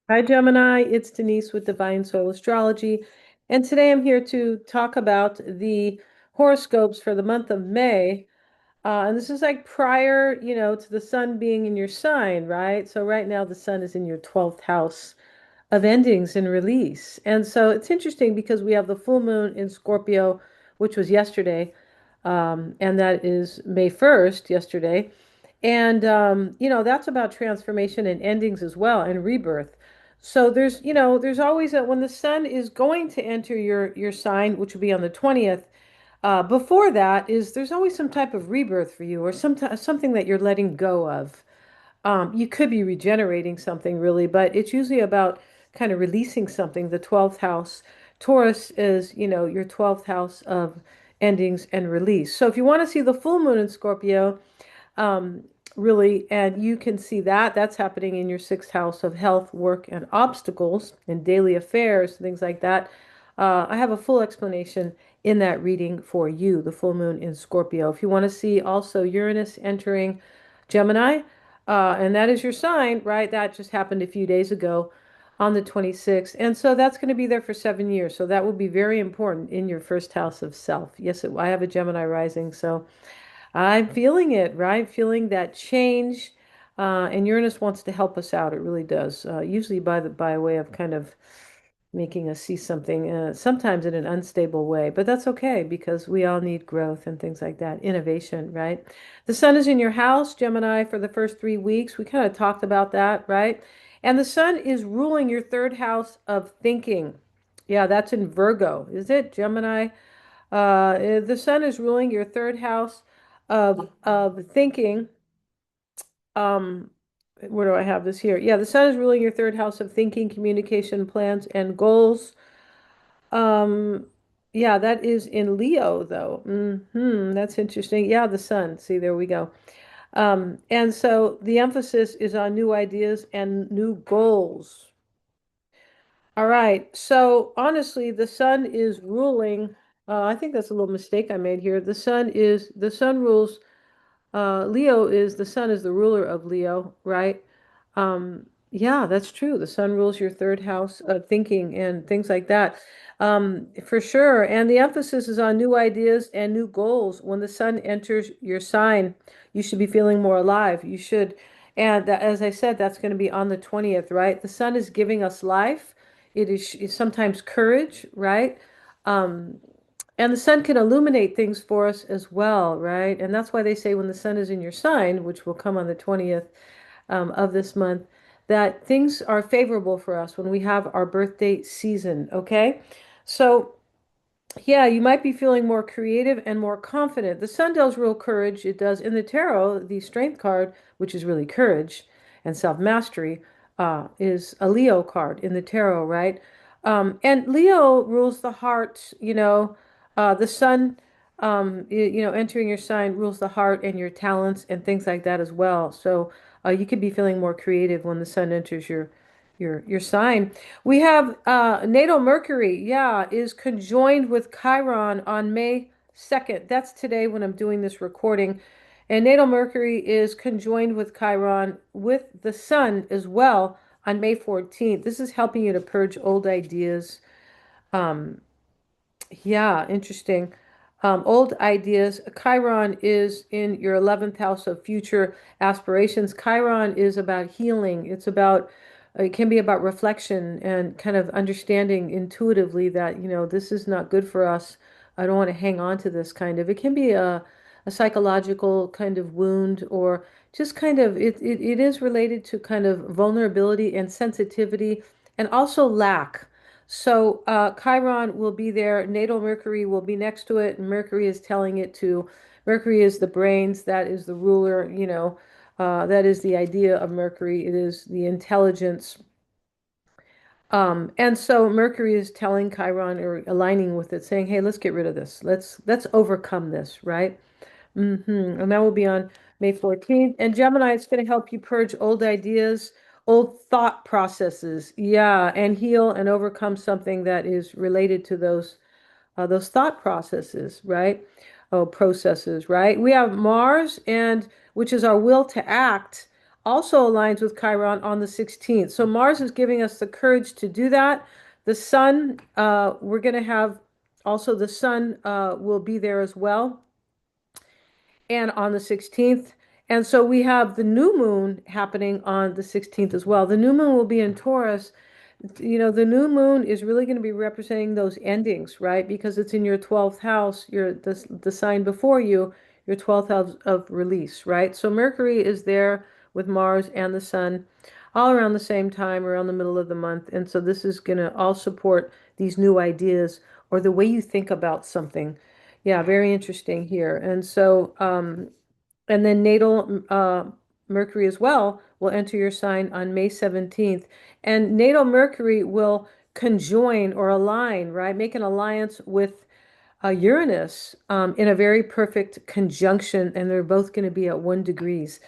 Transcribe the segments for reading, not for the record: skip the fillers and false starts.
Hi, Gemini. It's Denise with Divine Soul Astrology. And today I'm here to talk about the horoscopes for the month of May. And this is like prior, to the sun being in your sign, right? So right now the sun is in your 12th house of endings and release. And so it's interesting because we have the full moon in Scorpio, which was yesterday. And that is May 1st, yesterday. And that's about transformation and endings as well and rebirth. So there's always when the sun is going to enter your sign, which will be on the 20th. Before that is there's always some type of rebirth for you or something that you're letting go of. You could be regenerating something really, but it's usually about kind of releasing something. The 12th house, Taurus is, your 12th house of endings and release. So if you want to see the full moon in Scorpio, um, really, and you can see that that's happening in your sixth house of health, work, and obstacles and daily affairs, things like that. I have a full explanation in that reading for you, the full moon in Scorpio. If you want to see also Uranus entering Gemini, and that is your sign, right? That just happened a few days ago on the 26th. And so that's going to be there for 7 years. So that will be very important in your first house of self. Yes, I have a Gemini rising, so I'm feeling it, right? Feeling that change. And Uranus wants to help us out. It really does. Usually by way of kind of making us see something, sometimes in an unstable way. But that's okay because we all need growth and things like that, innovation, right? The sun is in your house, Gemini, for the first 3 weeks. We kind of talked about that, right? And the sun is ruling your third house of thinking. Yeah, that's in Virgo, is it, Gemini? The sun is ruling your third house of thinking. Um, where do I have this here? Yeah, the sun is ruling your third house of thinking, communication, plans, and goals. Um, yeah, that is in Leo, though. That's interesting. Yeah, the sun. See, there we go. And so the emphasis is on new ideas and new goals. All right. So honestly, the sun is ruling. I think that's a little mistake I made here. The sun rules. Leo is the sun is the ruler of Leo, right? Yeah, that's true. The sun rules your third house of thinking and things like that. For sure. And the emphasis is on new ideas and new goals. When the sun enters your sign, you should be feeling more alive. You should. And as I said, that's going to be on the 20th, right? The sun is giving us life. Is sometimes courage, right? Um, and the sun can illuminate things for us as well, right? And that's why they say when the sun is in your sign, which will come on the 20th of this month, that things are favorable for us when we have our birthday season, okay? So yeah, you might be feeling more creative and more confident. The sun does rule courage. It does in the tarot, the strength card, which is really courage and self-mastery, is a Leo card in the tarot, right? And Leo rules the heart, the sun, entering your sign rules the heart and your talents and things like that as well. So you could be feeling more creative when the sun enters your sign. We have natal Mercury, yeah, is conjoined with Chiron on May 2nd. That's today when I'm doing this recording. And natal Mercury is conjoined with Chiron with the sun as well on May 14th. This is helping you to purge old ideas. Um, yeah, interesting. Old ideas. Chiron is in your 11th house of future aspirations. Chiron is about healing. It can be about reflection and kind of understanding intuitively that, this is not good for us. I don't want to hang on to this kind of. It can be a psychological kind of wound or just kind of, it is related to kind of vulnerability and sensitivity and also lack. So Chiron will be there. Natal Mercury will be next to it, and Mercury is telling it to. Mercury is the brains. That is the ruler. That is the idea of Mercury. It is the intelligence. And so Mercury is telling Chiron or aligning with it, saying, "Hey, let's get rid of this. Let's overcome this, right?" And that will be on May 14th. And Gemini, it's going to help you purge old ideas, old thought processes. Yeah, and heal and overcome something that is related to those thought processes, right? Oh, processes, right? We have Mars and which is our will to act also aligns with Chiron on the 16th. So Mars is giving us the courage to do that. The sun, we're going to have also the sun will be there as well, and on the 16th. And so we have the new moon happening on the 16th as well. The new moon will be in Taurus. You know, the new moon is really going to be representing those endings, right? Because it's in your 12th house, the sign before you, your 12th house of release, right? So Mercury is there with Mars and the Sun all around the same time, around the middle of the month. And so this is going to all support these new ideas or the way you think about something. Yeah, very interesting here. And so, and then natal Mercury as well will enter your sign on May 17th. And natal Mercury will conjoin or align, right? Make an alliance with Uranus in a very perfect conjunction, and they're both going to be at 1 degrees.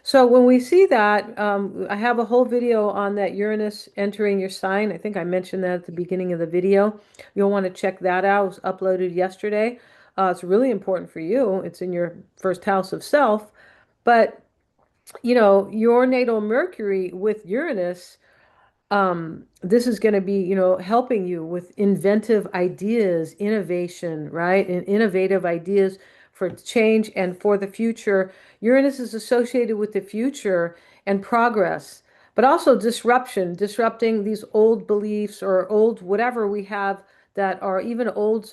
So when we see that, I have a whole video on that Uranus entering your sign. I think I mentioned that at the beginning of the video. You'll want to check that out. It was uploaded yesterday. It's really important for you. It's in your first house of self. But, you know, your natal Mercury with Uranus, this is going to be, you know, helping you with inventive ideas, innovation, right? And innovative ideas for change and for the future. Uranus is associated with the future and progress, but also disruption, disrupting these old beliefs or old whatever we have that are even old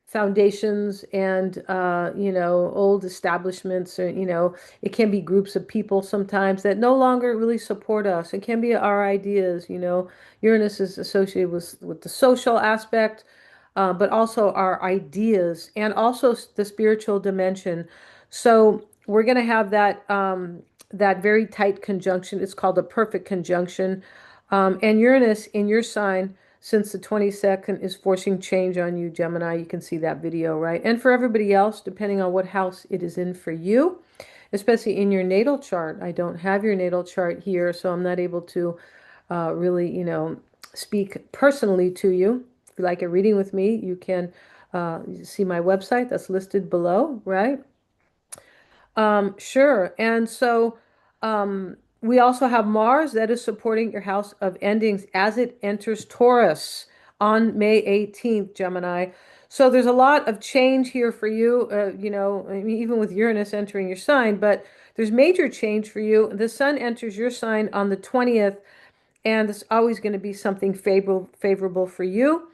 foundations and you know, old establishments, or you know, it can be groups of people sometimes that no longer really support us. It can be our ideas, you know. Uranus is associated with the social aspect, but also our ideas and also the spiritual dimension. So we're going to have that that very tight conjunction. It's called a perfect conjunction. And Uranus in your sign since the 22nd is forcing change on you, Gemini. You can see that video, right? And for everybody else, depending on what house it is in for you, especially in your natal chart. I don't have your natal chart here, so I'm not able to really, you know, speak personally to you. If you like a reading with me, you can see my website that's listed below, right? Sure. And so we also have Mars that is supporting your house of endings as it enters Taurus on May 18th, Gemini. So there's a lot of change here for you, you know, I mean, even with Uranus entering your sign, but there's major change for you. The sun enters your sign on the 20th, and it's always going to be something favorable for you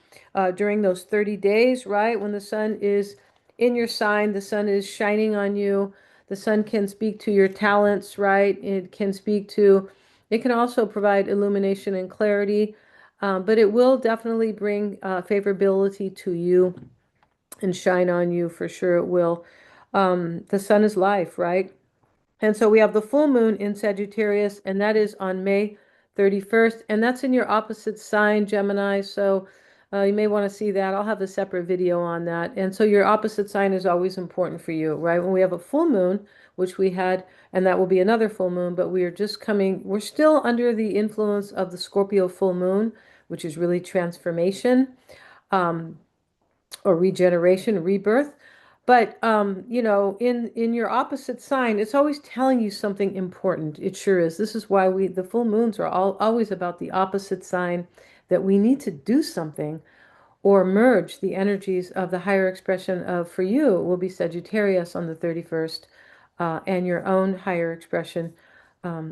during those 30 days, right? When the sun is in your sign, the sun is shining on you. The sun can speak to your talents, right? It can speak to, it can also provide illumination and clarity, but it will definitely bring favorability to you and shine on you for sure. It will. The sun is life, right? And so we have the full moon in Sagittarius, and that is on May 31st, and that's in your opposite sign, Gemini. So you may want to see that. I'll have a separate video on that. And so your opposite sign is always important for you, right? When we have a full moon, which we had, and that will be another full moon, but we are just coming, we're still under the influence of the Scorpio full moon, which is really transformation. Or regeneration, rebirth. But you know, in your opposite sign, it's always telling you something important. It sure is. This is why the full moons are always about the opposite sign, that we need to do something or merge the energies of the higher expression of, for you will be Sagittarius on the 31st, and your own higher expression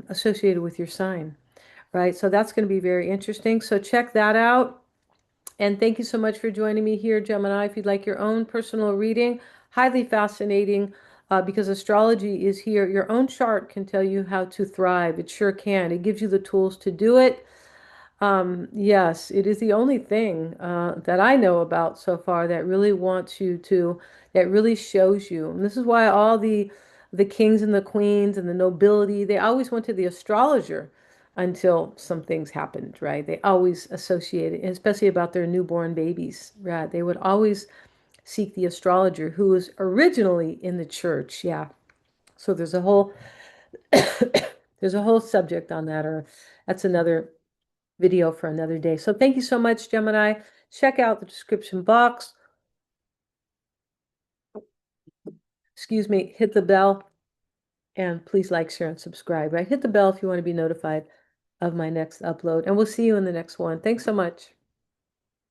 associated with your sign, right? So that's going to be very interesting. So check that out. And thank you so much for joining me here, Gemini. If you'd like your own personal reading, highly fascinating, because astrology is here. Your own chart can tell you how to thrive. It sure can. It gives you the tools to do it. Yes, it is the only thing that I know about so far that really wants you to, that really shows you. And this is why all the kings and the queens and the nobility, they always went to the astrologer until some things happened, right? They always associated, especially about their newborn babies, right? They would always seek the astrologer who was originally in the church. Yeah. So there's a whole there's a whole subject on that, or that's another video for another day. So thank you so much, Gemini. Check out the description box. Excuse me, hit the bell And please like, share, and subscribe. Right? Hit the bell if you want to be notified of my next upload. And we'll see you in the next one. Thanks so much.